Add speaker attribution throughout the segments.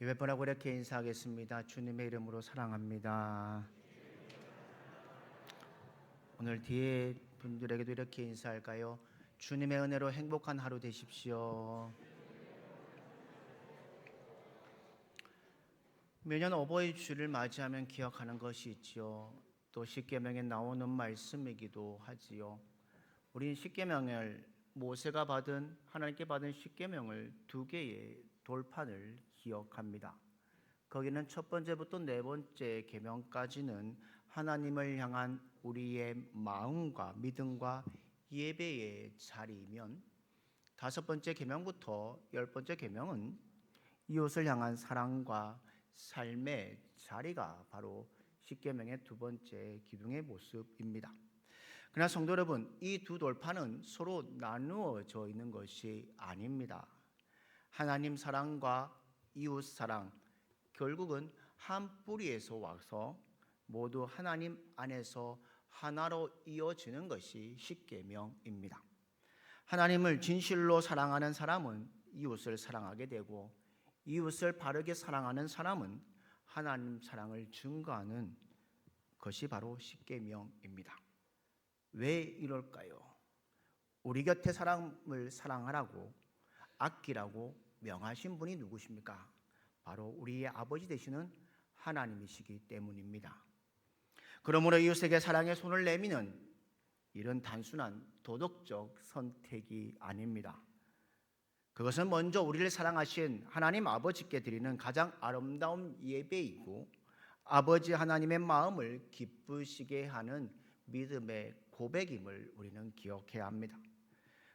Speaker 1: 예배번하고 이렇게 인사하겠습니다. 주님의 이름으로 사랑합니다. 오늘 뒤에 분들에게도 이렇게 인사할까요? 주님의 은혜로 행복한 하루 되십시오. 매년 어버이 주를 맞이하면 기억하는 것이 있지요. 또 십계명에 나오는 말씀이기도 하지요. 우린 십계명을 모세가 받은 하나님께 받은 십계명을 두 개의 돌판을 기억합니다. 거기는 첫 번째부터 네 번째 계명까지는 하나님을 향한 우리의 마음과 믿음과 예배의 자리이면, 다섯 번째 계명부터 열 번째 계명은 이웃을 향한 사랑과 삶의 자리가 바로 십계명의 두 번째 기둥의 모습입니다. 그러나 성도 여러분, 이 두 돌판은 서로 나누어져 있는 것이 아닙니다. 하나님 사랑과 이웃 사랑, 결국은 한 뿌리에서 와서 모두 하나님 안에서 하나로 이어지는 것이 십계명입니다. 하나님을 진실로 사랑하는 사람은 이웃을 사랑하게 되고, 이웃을 바르게 사랑하는 사람은 하나님 사랑을 증거하는 것이 바로 십계명입니다. 왜 이럴까요? 우리 곁에 사람을 사랑하라고, 아끼라고 명하신 분이 누구십니까? 바로 우리의 아버지 되시는 하나님이시기 때문입니다. 그러므로 이웃에게 사랑의 손을 내미는 이런 단순한 도덕적 선택이 아닙니다. 그것은 먼저 우리를 사랑하신 하나님 아버지께 드리는 가장 아름다운 예배이고, 아버지 하나님의 마음을 기쁘시게 하는 믿음의 고백임을 우리는 기억해야 합니다.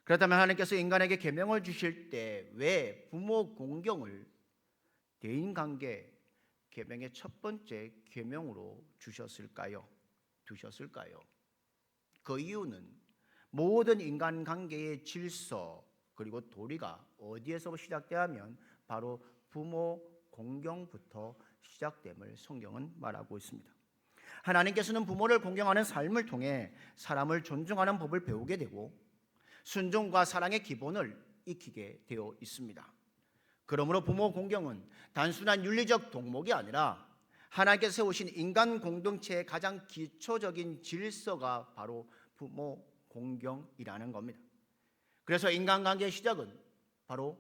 Speaker 1: 그렇다면 하나님께서 인간에게 계명을 주실 때 왜 부모 공경을 대인관계 계명의 첫 번째 계명으로 두셨을까요? 그 이유는 모든 인간관계의 질서 그리고 도리가 어디에서 시작되어 하면 바로 부모 공경부터 시작됨을 성경은 말하고 있습니다. 하나님께서는 부모를 공경하는 삶을 통해 사람을 존중하는 법을 배우게 되고 순종과 사랑의 기본을 익히게 되어 있습니다. 그러므로 부모 공경은 단순한 윤리적 덕목이 아니라 하나님께서 세우신 인간 공동체의 가장 기초적인 질서가 바로 부모 공경이라는 겁니다. 그래서 인간관계의 시작은 바로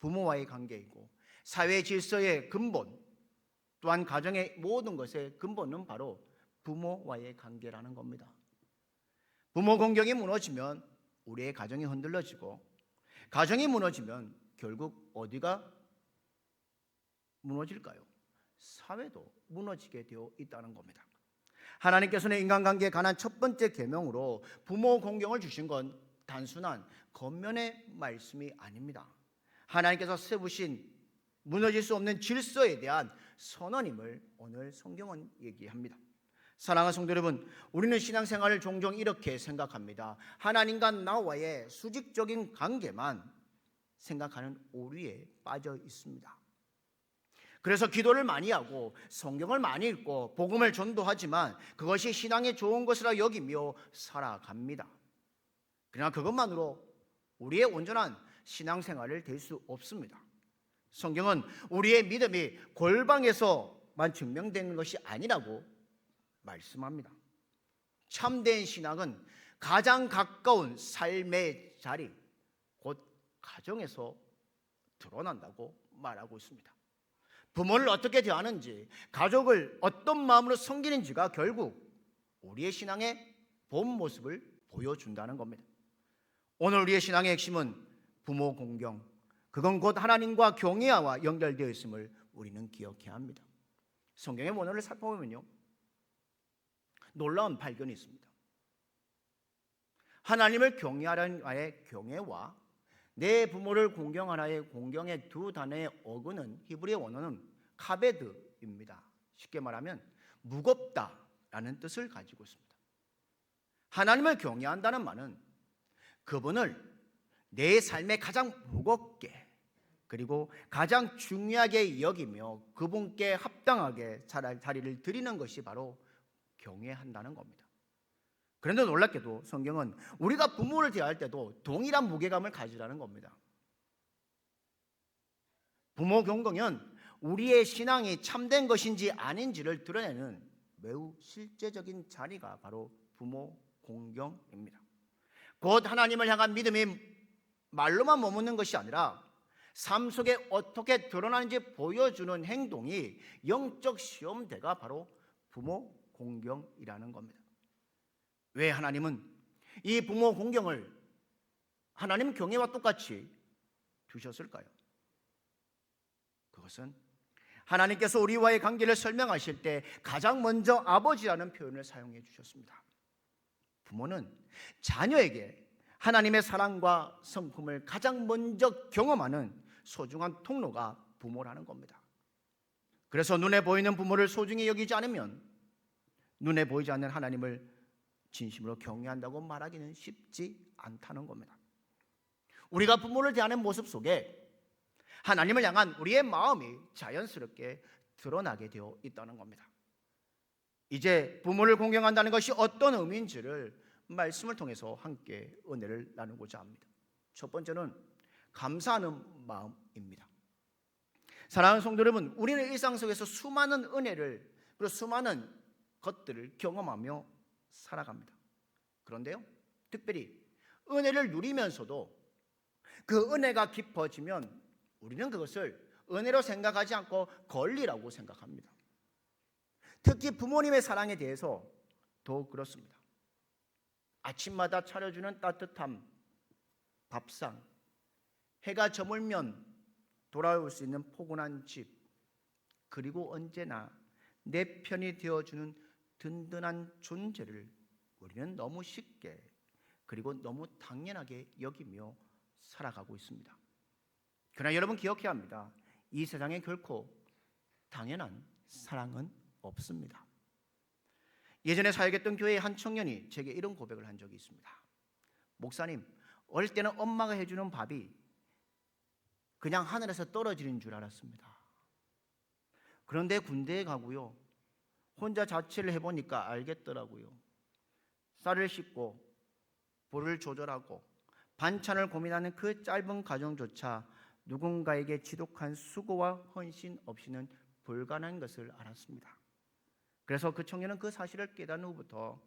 Speaker 1: 부모와의 관계이고, 사회 질서의 근본 또한 가정의 모든 것의 근본은 바로 부모와의 관계라는 겁니다. 부모 공경이 무너지면 우리의 가정이 흔들려지고, 가정이 무너지면 결국 어디가 무너질까요? 사회도 무너지게 되어 있다는 겁니다. 하나님께서는 인간관계에 관한 첫 번째 계명으로 부모 공경을 주신 건 단순한 겉면의 말씀이 아닙니다. 하나님께서 세우신 무너질 수 없는 질서에 대한 선언임을 오늘 성경은 얘기합니다. 사랑하는 성도 여러분, 우리는 신앙생활을 종종 이렇게 생각합니다. 하나님과 나와의 수직적인 관계만 생각하는 오류에 빠져 있습니다. 그래서 기도를 많이 하고 성경을 많이 읽고 복음을 전도하지만 그것이 신앙에 좋은 것이라 여기며 살아갑니다. 그러나 그것만으로 우리의 온전한 신앙생활을 될 수 없습니다. 성경은 우리의 믿음이 골방에서만 증명되는 것이 아니라고 말씀합니다. 참된 신앙은 가장 가까운 삶의 자리, 곧 가정에서 드러난다고 말하고 있습니다. 부모를 어떻게 대하는지, 가족을 어떤 마음으로 섬기는지가 결국 우리의 신앙의 본 모습을 보여준다는 겁니다. 오늘 우리의 신앙의 핵심은 부모 공경, 그건 곧 하나님과 경외와 연결되어 있음을 우리는 기억해야 합니다. 성경의 원어를 살펴보면요, 놀라운 발견이 있습니다. 하나님을 경외하라는 아의 경외와 내 부모를 공경하라의 공경의 두 단어의 어근은 히브리의 원어는 카베드입니다. 쉽게 말하면 무겁다라는 뜻을 가지고 있습니다. 하나님을 경외한다는 말은 그분을 내 삶에 가장 무겁게 그리고 가장 중요하게 여기며 그분께 합당하게 자리를 드리는 것이 바로 경외한다는 겁니다. 그런데 놀랍게도 성경은 우리가 부모를 대할 때도 동일한 무게감을 가지라는 겁니다. 부모 경경은 우리의 신앙이 참된 것인지 아닌지를 드러내는 매우 실제적인 자리가 바로 부모 공경입니다. 곧 하나님을 향한 믿음이 말로만 머무는 것이 아니라 삶 속에 어떻게 드러나는지 보여주는 행동이 영적 시험대가 바로 부모 공경이라는 겁니다. 왜 하나님은 이 부모 공경을 하나님 경외와 똑같이 두셨을까요? 그것은 하나님께서 우리와의 관계를 설명하실 때 가장 먼저 아버지라는 표현을 사용해 주셨습니다. 부모는 자녀에게 하나님의 사랑과 성품을 가장 먼저 경험하는 소중한 통로가 부모라는 겁니다. 그래서 눈에 보이는 부모를 소중히 여기지 않으면 눈에 보이지 않는 하나님을 진심으로 경외한다고 말하기는 쉽지 않다는 겁니다. 우리가 부모를 대하는 모습 속에 하나님을 향한 우리의 마음이 자연스럽게 드러나게 되어 있다는 겁니다. 이제 부모를 공경한다는 것이 어떤 의미인지를 말씀을 통해서 함께 은혜를 나누고자 합니다. 첫 번째는 감사하는 마음입니다. 사랑하는 성도 여러분, 우리는 일상 속에서 수많은 은혜를 그리고 수많은 것들을 경험하며 살아갑니다. 그런데요, 특별히 은혜를 누리면서도 그 은혜가 깊어지면 우리는 그것을 은혜로 생각하지 않고 권리라고 생각합니다. 특히 부모님의 사랑에 대해서 더욱 그렇습니다. 아침마다 차려주는 따뜻함, 밥상, 해가 저물면 돌아올 수 있는 포근한 집, 그리고 언제나 내 편이 되어주는 든든한 존재를 우리는 너무 쉽게 그리고 너무 당연하게 여기며 살아가고 있습니다. 그러나 여러분 기억해야 합니다. 이 세상에 결코 당연한 사랑은 없습니다. 예전에 사역했던 교회의 한 청년이 제게 이런 고백을 한 적이 있습니다. 목사님, 어릴 때는 엄마가 해주는 밥이 그냥 하늘에서 떨어지는 줄 알았습니다. 그런데 군대에 가고요, 혼자 자취를 해보니까 알겠더라고요. 쌀을 씻고 불을 조절하고 반찬을 고민하는 그 짧은 과정조차 누군가에게 지독한 수고와 헌신 없이는 불가능한 것을 알았습니다. 그래서 그 청년은 그 사실을 깨달은 후부터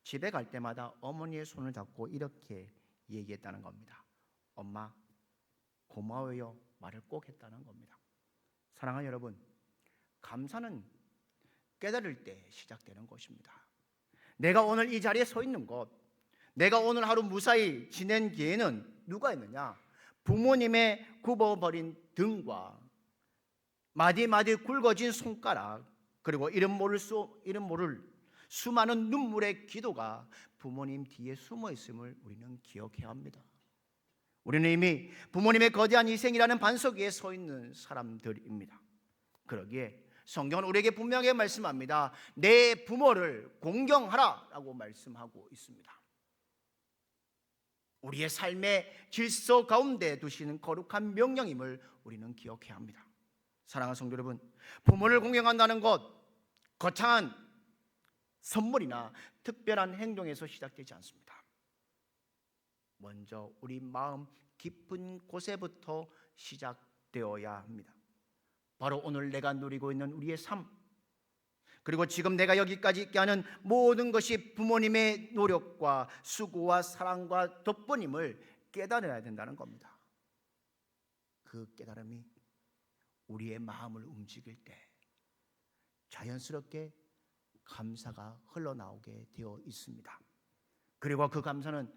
Speaker 1: 집에 갈 때마다 어머니의 손을 잡고 이렇게 얘기했다는 겁니다. 엄마, 고마워요 말을 꼭 했다는 겁니다. 사랑하는 여러분, 감사는 깨달을 때 시작되는 것입니다. 내가 오늘 이 자리에 서 있는 것, 내가 오늘 하루 무사히 지낸 기회는 누가 있느냐? 부모님의 굽어버린 등과 마디마디 굵어진 손가락, 그리고 이름 모를 수많은 눈물의 기도가 부모님 뒤에 숨어 있음을 우리는 기억해야 합니다. 우리는 이미 부모님의 거대한 희생이라는 반석 위에 서 있는 사람들입니다. 그러기에 성경은 우리에게 분명하게 말씀합니다. 내 부모를 공경하라 라고 말씀하고 있습니다. 우리의 삶의 질서 가운데 두시는 거룩한 명령임을 우리는 기억해야 합니다. 사랑하는 성도 여러분, 부모를 공경한다는 것, 거창한 선물이나 특별한 행동에서 시작되지 않습니다. 먼저 우리 마음 깊은 곳에부터 시작되어야 합니다. 바로 오늘 내가 누리고 있는 우리의 삶, 그리고 지금 내가 여기까지 있게 하는 모든 것이 부모님의 노력과 수고와 사랑과 덕분임을 깨달아야 된다는 겁니다. 그 깨달음이 우리의 마음을 움직일 때 자연스럽게 감사가 흘러나오게 되어 있습니다. 그리고 그 감사는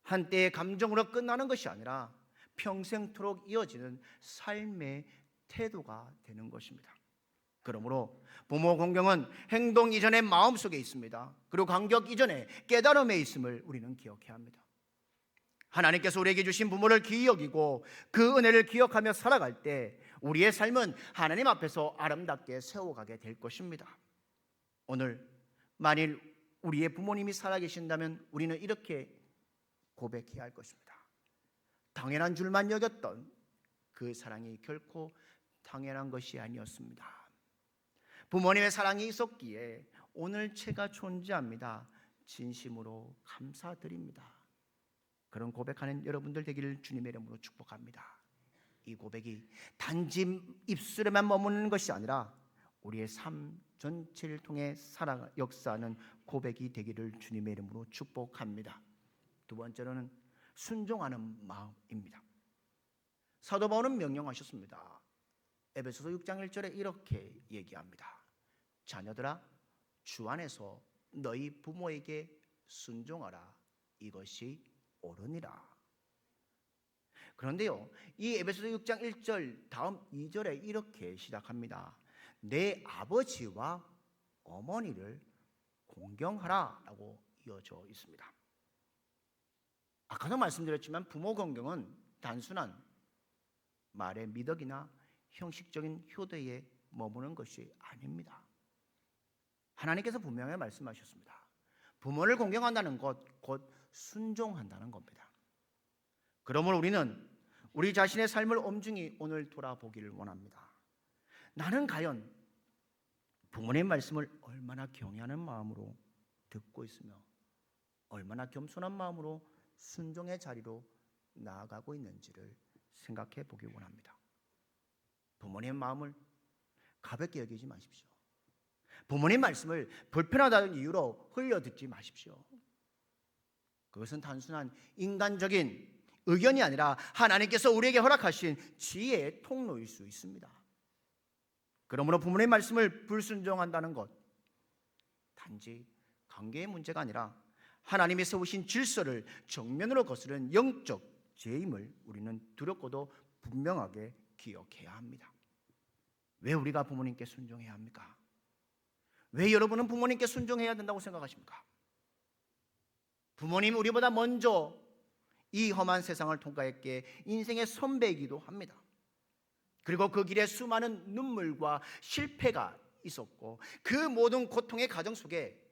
Speaker 1: 한때의 감정으로 끝나는 것이 아니라 평생토록 이어지는 삶의 태도가 되는 것입니다. 그러므로 부모 공경은 행동 이전의 마음속에 있습니다. 그리고 감격 이전에 깨달음에 있음을 우리는 기억해야 합니다. 하나님께서 우리에게 주신 부모를 귀히 여기고 그 은혜를 기억하며 살아갈 때 우리의 삶은 하나님 앞에서 아름답게 세워가게 될 것입니다. 오늘 만일 우리의 부모님이 살아계신다면 우리는 이렇게 고백해야 할 것입니다. 당연한 줄만 여겼던 그 사랑이 결코 당연한 것이 아니었습니다. 부모님의 사랑이 있었기에 오늘 제가 존재합니다. 진심으로 감사드립니다. 그런 고백하는 여러분들 되기를 주님의 이름으로 축복합니다. 이 고백이 단지 입술에만 머무는 것이 아니라 우리의 삶 전체를 통해 살아 역사하는 고백이 되기를 주님의 이름으로 축복합니다. 두 번째로는 순종하는 마음입니다. 사도 바울은 명령하셨습니다. 에베소서 6장 1절에 이렇게 얘기합니다. 자녀들아, 주 안에서 너희 부모에게 순종하라. 이것이 옳으니라. 그런데요, 이 에베소서 6장 1절 다음 2절에 이렇게 시작합니다. 내 아버지와 어머니를 공경하라 라고 이어져 있습니다. 아까도 말씀드렸지만 부모 공경은 단순한 말의 미덕이나 형식적인 효도에 머무는 것이 아닙니다. 하나님께서 분명히 말씀하셨습니다. 부모를 공경한다는 것, 곧 순종한다는 겁니다. 그러므로 우리는 우리 자신의 삶을 엄중히 오늘 돌아보기를 원합니다. 나는 과연 부모님 말씀을 얼마나 경외하는 마음으로 듣고 있으며 얼마나 겸손한 마음으로 순종의 자리로 나아가고 있는지를 생각해 보기 원합니다. 부모님 마음을 가볍게 여기지 마십시오. 부모님 말씀을 불편하다는 이유로 흘려 듣지 마십시오. 그것은 단순한 인간적인 의견이 아니라 하나님께서 우리에게 허락하신 지혜의 통로일 수 있습니다. 그러므로 부모님 말씀을 불순종한다는 것, 단지 관계의 문제가 아니라 하나님이 세우신 질서를 정면으로 거스르는 영적 죄임을 우리는 두렵고도 분명하게 기억해야 합니다. 왜 우리가 부모님께 순종해야 합니까? 왜 여러분은 부모님께 순종해야 된다고 생각하십니까? 부모님이 우리보다 먼저 이 험한 세상을 통과했기에 인생의 선배이기도 합니다. 그리고 그 길에 수많은 눈물과 실패가 있었고 그 모든 고통의 과정 속에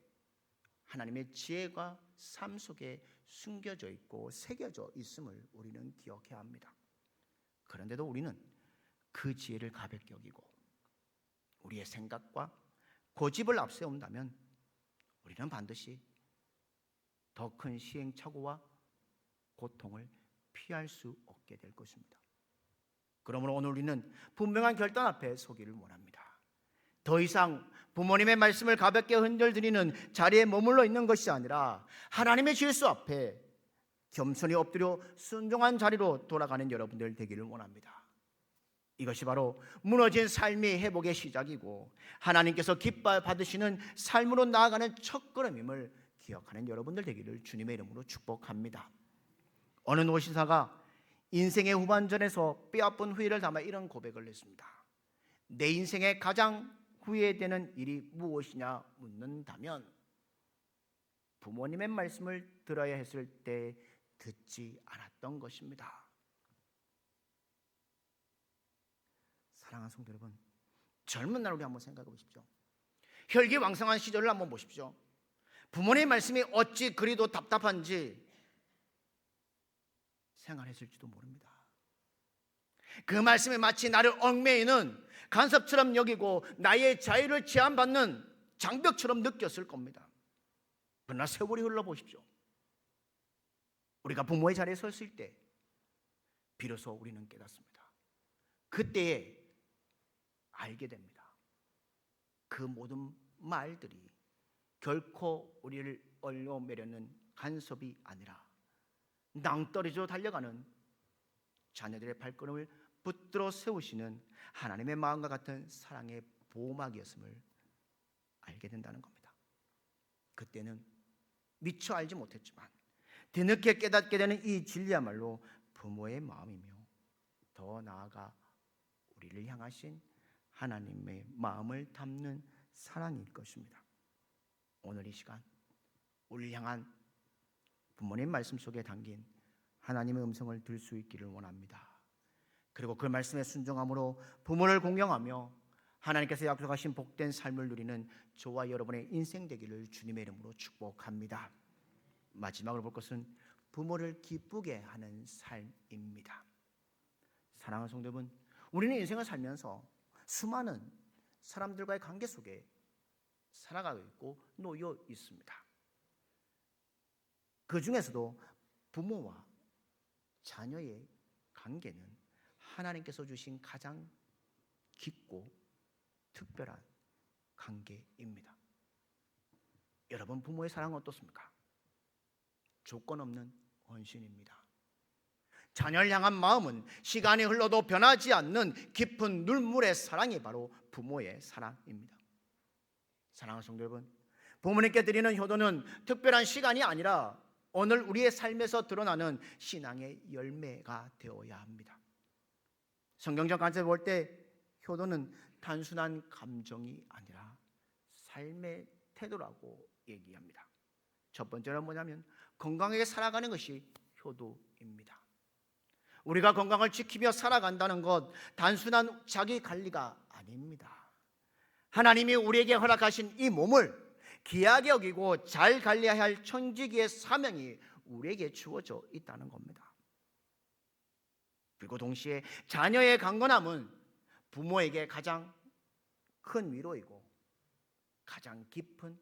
Speaker 1: 하나님의 지혜가 삶 속에 숨겨져 있고 새겨져 있음을 우리는 기억해야 합니다. 그런데도 우리는 그 지혜를 가볍게 여기고 우리의 생각과 고집을 앞세운다면 우리는 반드시 더 큰 시행착오와 고통을 피할 수 없게 될 것입니다. 그러므로 오늘 우리는 분명한 결단 앞에 서기를 원합니다. 더 이상 부모님의 말씀을 가볍게 흔들드리는 자리에 머물러 있는 것이 아니라 하나님의 질서 앞에 겸손히 엎드려 순종한 자리로 돌아가는 여러분들 되기를 원합니다. 이것이 바로 무너진 삶의 회복의 시작이고 하나님께서 기뻐 받으시는 삶으로 나아가는 첫걸음임을 기억하는 여러분들 되기를 주님의 이름으로 축복합니다. 어느 노신사가 인생의 후반전에서 뼈아픈 후회를 담아 이런 고백을 했습니다. 내 인생의 가장 후회되는 일이 무엇이냐 묻는다면 부모님의 말씀을 들어야 했을 때 듣지 않았던 것입니다. 사랑하는 성도 여러분, 젊은 날 우리 한번 생각해 보십시오. 혈기왕성한 시절을 한번 보십시오. 부모님의 말씀이 어찌 그리도 답답한지 생각했을지도 모릅니다. 그 말씀이 마치 나를 얽매이는 간섭처럼 여기고 나의 자유를 제한받는 장벽처럼 느꼈을 겁니다. 그러나 세월이 흘러보십시오. 우리가 부모의 자리에 섰을 때 비로소 우리는 깨닫습니다. 그때에 알게 됩니다. 그 모든 말들이 결코 우리를 얼려매려는 간섭이 아니라 낭떠러지로 달려가는 자녀들의 발걸음을 붙들어 세우시는 하나님의 마음과 같은 사랑의 보호막이었음을 알게 된다는 겁니다. 그때는 미처 알지 못했지만 뒤늦게 깨닫게 되는 이 진리야말로 부모의 마음이며 더 나아가 우리를 향하신 하나님의 마음을 담는 사랑일 것입니다. 오늘 이 시간 우리를 향한 부모님 말씀 속에 담긴 하나님의 음성을 들을 수 있기를 원합니다. 그리고 그 말씀에 순종함으로 부모를 공경하며 하나님께서 약속하신 복된 삶을 누리는 저와 여러분의 인생 되기를 주님의 이름으로 축복합니다. 마지막으로 볼 것은 부모를 기쁘게 하는 삶입니다. 사랑하는 성도 여러분, 우리는 인생을 살면서 수많은 사람들과의 관계 속에 살아가고 있고 놓여 있습니다. 그 중에서도 부모와 자녀의 관계는 하나님께서 주신 가장 깊고 특별한 관계입니다. 여러분, 부모의 사랑은 어떻습니까? 조건 없는 헌신입니다. 자녀를 향한 마음은 시간이 흘러도 변하지 않는 깊은 눈물의 사랑이 바로 부모의 사랑입니다. 사랑하는 성도 여러분, 부모님께 드리는 효도는 특별한 시간이 아니라 오늘 우리의 삶에서 드러나는 신앙의 열매가 되어야 합니다. 성경적 관점에서 볼 때 효도는 단순한 감정이 아니라 삶의 태도라고 얘기합니다. 첫 번째는 뭐냐면 건강하게 살아가는 것이 효도입니다. 우리가 건강을 지키며 살아간다는 것 단순한 자기 관리가 아닙니다. 하나님이 우리에게 허락하신 이 몸을 귀하게 여기고 잘 관리해야 할 천지기의 사명이 우리에게 주어져 있다는 겁니다. 그리고 동시에 자녀의 강건함은 부모에게 가장 큰 위로이고 가장 깊은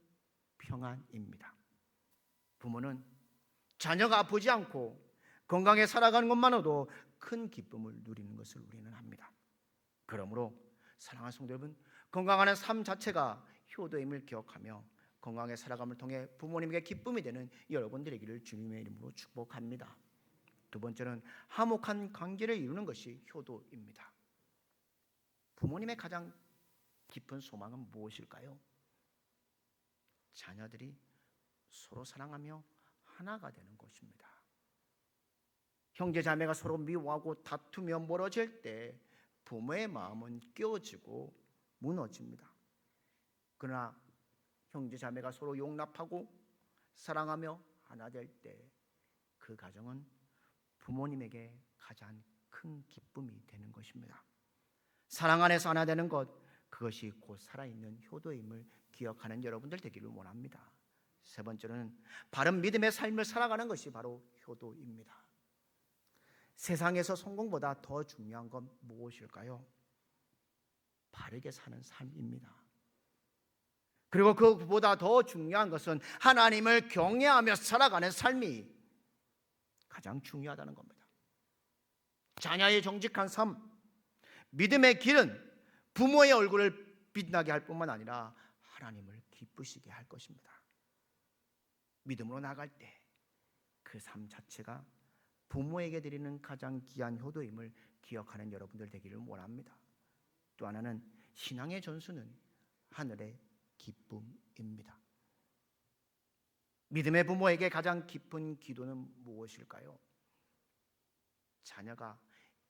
Speaker 1: 평안입니다. 부모는 자녀가 아프지 않고 건강에 살아가는 것만으로도 큰 기쁨을 누리는 것을 우리는 합니다. 그러므로 사랑하는 성도 여러분, 건강한 삶 자체가 효도임을 기억하며 건강하게 살아감을 통해 부모님에게 기쁨이 되는 여러분들에게를 주님의 이름으로 축복합니다. 두 번째는 화목한 관계를 이루는 것이 효도입니다. 부모님의 가장 깊은 소망은 무엇일까요? 자녀들이 서로 사랑하며 하나가 되는 것입니다. 형제 자매가 서로 미워하고 다투며 멀어질 때 부모의 마음은 깨어지고 무너집니다. 그러나 형제 자매가 서로 용납하고 사랑하며 하나 될 때 그 가정은 부모님에게 가장 큰 기쁨이 되는 것입니다. 사랑 안에서 하나 되는 것, 그것이 곧 살아있는 효도임을 기억하는 여러분들 되기를 원합니다. 세 번째는 바른 믿음의 삶을 살아가는 것이 바로 효도입니다. 세상에서 성공보다 더 중요한 건 무엇일까요? 바르게 사는 삶입니다. 그리고 그보다 더 중요한 것은 하나님을 경외하며 살아가는 삶이 가장 중요하다는 겁니다. 자녀의 정직한 삶, 믿음의 길은 부모의 얼굴을 빛나게 할 뿐만 아니라 하나님을 기쁘시게 할 것입니다. 믿음으로 나갈 때 그 삶 자체가 부모에게 드리는 가장 귀한 효도임을 기억하는 여러분들 되기를 원합니다. 또 하나는 신앙의 전수는 하늘의 기쁨입니다. 믿음의 부모에게 가장 깊은 기도는 무엇일까요? 자녀가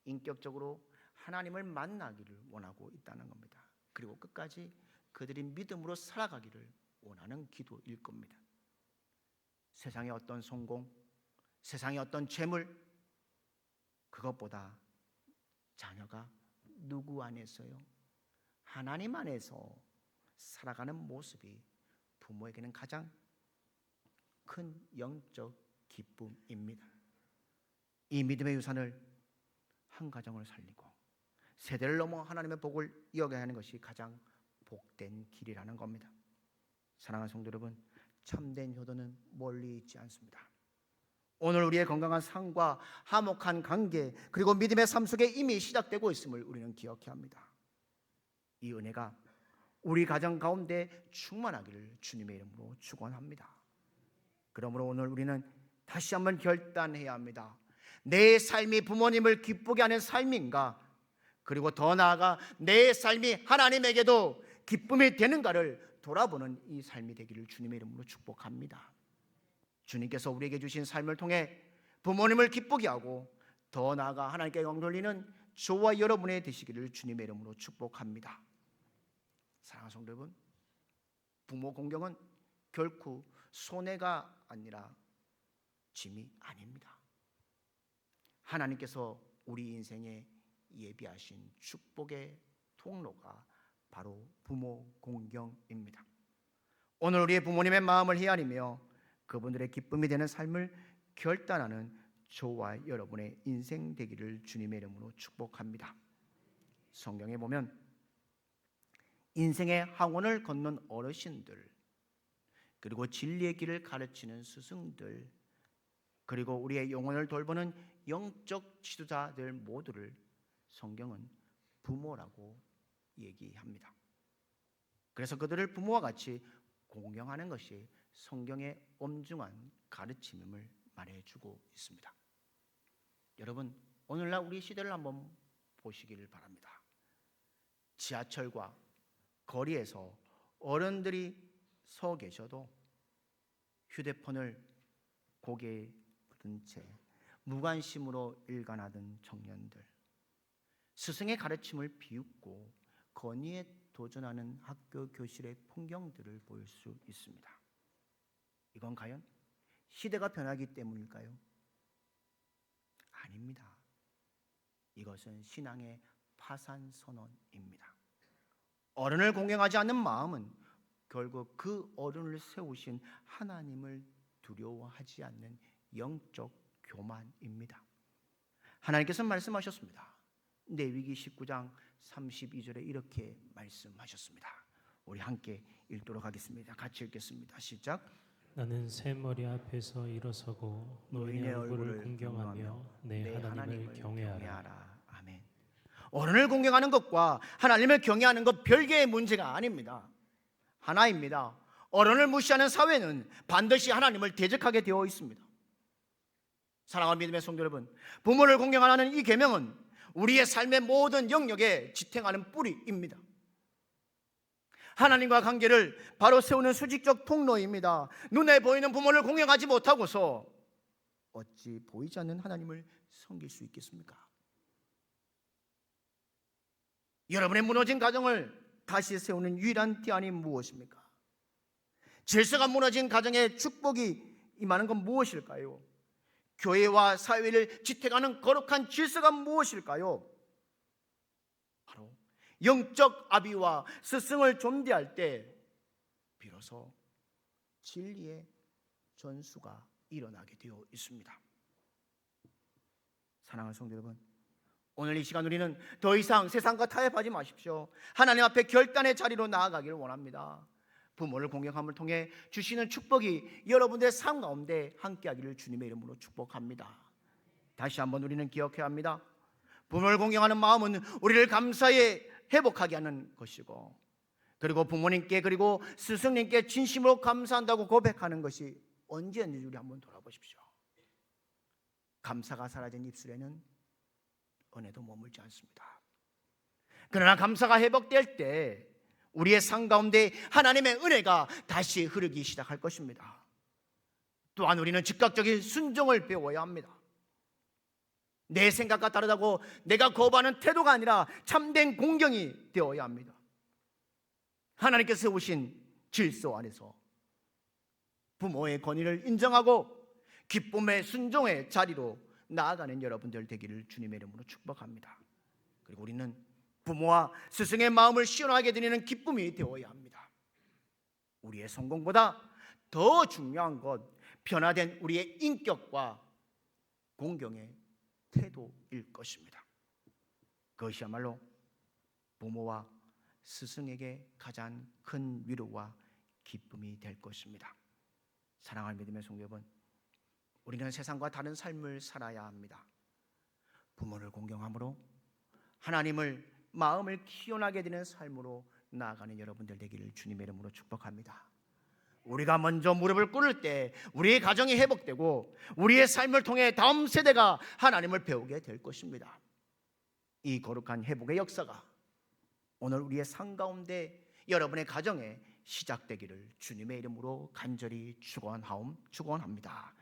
Speaker 1: 인격적으로 하나님을 만나기를 원하고 있다는 겁니다. 그리고 끝까지 그들이 믿음으로 살아가기를 원하는 기도일 겁니다. 세상의 어떤 성공, 세상의 어떤 재물, 그것보다 자녀가 누구 안에서요? 하나님 안에서 살아가는 모습이 부모에게는 가장 큰 영적 기쁨입니다. 이 믿음의 유산을 한 가정을 살리고 세대를 넘어 하나님의 복을 이어가야 하는 것이 가장 복된 길이라는 겁니다. 사랑하는 성도 여러분, 참된 효도는 멀리 있지 않습니다. 오늘 우리의 건강한 삶과 화목한 관계, 그리고 믿음의 삶 속에 이미 시작되고 있음을 우리는 기억해야 합니다. 이 은혜가 우리 가정 가운데 충만하기를 주님의 이름으로 축원합니다. 그러므로 오늘 우리는 다시 한번 결단해야 합니다. 내 삶이 부모님을 기쁘게 하는 삶인가, 그리고 더 나아가 내 삶이 하나님에게도 기쁨이 되는가를 돌아보는 이 삶이 되기를 주님의 이름으로 축복합니다. 주님께서 우리에게 주신 삶을 통해 부모님을 기쁘게 하고 더 나아가 하나님께 영광 돌리는 저와 여러분의 되시기를 주님의 이름으로 축복합니다. 사랑하는 성도 여러분, 부모 공경은 결코 손해가 아니라 짐이 아닙니다. 하나님께서 우리 인생에 예비하신 축복의 통로가 바로 부모 공경입니다. 오늘 우리의 부모님의 마음을 헤아리며 그분들의 기쁨이 되는 삶을 결단하는 저와 여러분의 인생 되기를 주님의 이름으로 축복합니다. 성경에 보면 인생의 항원을 걷는 어르신들, 그리고 진리의 길을 가르치는 스승들, 그리고 우리의 영혼을 돌보는 영적 지도자들 모두를 성경은 부모라고 얘기합니다. 그래서 그들을 부모와 같이 공경하는 것이 성경의 엄중한 가르침임을 말해주고 있습니다. 여러분, 오늘날 우리 시대를 한번 보시기를 바랍니다. 지하철과 거리에서 어른들이 서 계셔도 휴대폰을 고개에 든 채 무관심으로 일관하던 청년들, 스승의 가르침을 비웃고 건의에 도전하는 학교 교실의 풍경들을 볼 수 있습니다. 이건 과연 시대가 변하기 때문일까요? 아닙니다. 이것은 신앙의 파산 선언입니다. 어른을 공경하지 않는 마음은 결국 그 어른을 세우신 하나님을 두려워하지 않는 영적 교만입니다. 하나님께서 말씀하셨습니다. 레위기 19장 32절에 이렇게 말씀하셨습니다. 우리 함께 읽도록 하겠습니다. 같이 읽겠습니다. 시작.
Speaker 2: 나는 새 머리 앞에서 일어서고 노인의 얼굴을 공경하며 내 하나님을 경외하라.
Speaker 1: 아멘. 어른을 공경하는 것과 하나님을 경외하는 것 별개의 문제가 아닙니다. 하나입니다. 어른을 무시하는 사회는 반드시 하나님을 대적하게 되어 있습니다. 사랑하는 믿음의 성도 여러분, 부모를 공경하는 이 계명은 우리의 삶의 모든 영역에 지탱하는 뿌리입니다. 하나님과 관계를 바로 세우는 수직적 통로입니다. 눈에 보이는 부모를 공경하지 못하고서 어찌 보이지 않는 하나님을 섬길 수 있겠습니까? 여러분의 무너진 가정을 다시 세우는 유일한 대안이 무엇입니까? 질서가 무너진 가정에 축복이 임하는 건 무엇일까요? 교회와 사회를 지탱하는 거룩한 질서가 무엇일까요? 바로 영적 아비와 스승을 존대할 때 비로소 진리의 전수가 일어나게 되어 있습니다. 사랑하는 성도 여러분, 오늘 이 시간 우리는 더 이상 세상과 타협하지 마십시오. 하나님 앞에 결단의 자리로 나아가기를 원합니다. 부모를 공경함을 통해 주시는 축복이 여러분들의 삶 가운데 함께하기를 주님의 이름으로 축복합니다. 다시 한번 우리는 기억해야 합니다. 부모를 공경하는 마음은 우리를 감사에 회복하게 하는 것이고, 그리고 부모님께 그리고 스승님께 진심으로 감사한다고 고백하는 것이 언제였는지 우리 한번 돌아보십시오. 감사가 사라진 입술에는 은혜도 머물지 않습니다. 그러나 감사가 회복될 때 우리의 삶 가운데 하나님의 은혜가 다시 흐르기 시작할 것입니다. 또한 우리는 즉각적인 순종을 배워야 합니다. 내 생각과 다르다고 내가 거부하는 태도가 아니라 참된 공경이 되어야 합니다. 하나님께서 세우신 질서 안에서 부모의 권위를 인정하고 기쁨의 순종의 자리로 나아가는 여러분들 되기를 주님의 이름으로 축복합니다. 그리고 우리는 부모와 스승의 마음을 시원하게 드리는 기쁨이 되어야 합니다. 우리의 성공보다 더 중요한 것, 변화된 우리의 인격과 공경의 태도일 것입니다. 그것이야말로 부모와 스승에게 가장 큰 위로와 기쁨이 될 것입니다. 사랑하는 믿음의 성도 여러분, 우리는 세상과 다른 삶을 살아야 합니다. 부모를 공경함으로 하나님을 마음을 기원하게 되는 삶으로 나아가는 여러분들 되기를 주님의 이름으로 축복합니다. 우리가 먼저 무릎을 꿇을 때 우리의 가정이 회복되고 우리의 삶을 통해 다음 세대가 하나님을 배우게 될 것입니다. 이 거룩한 회복의 역사가 오늘 우리의 삶 가운데 여러분의 가정에 시작되기를 주님의 이름으로 간절히 축원합니다.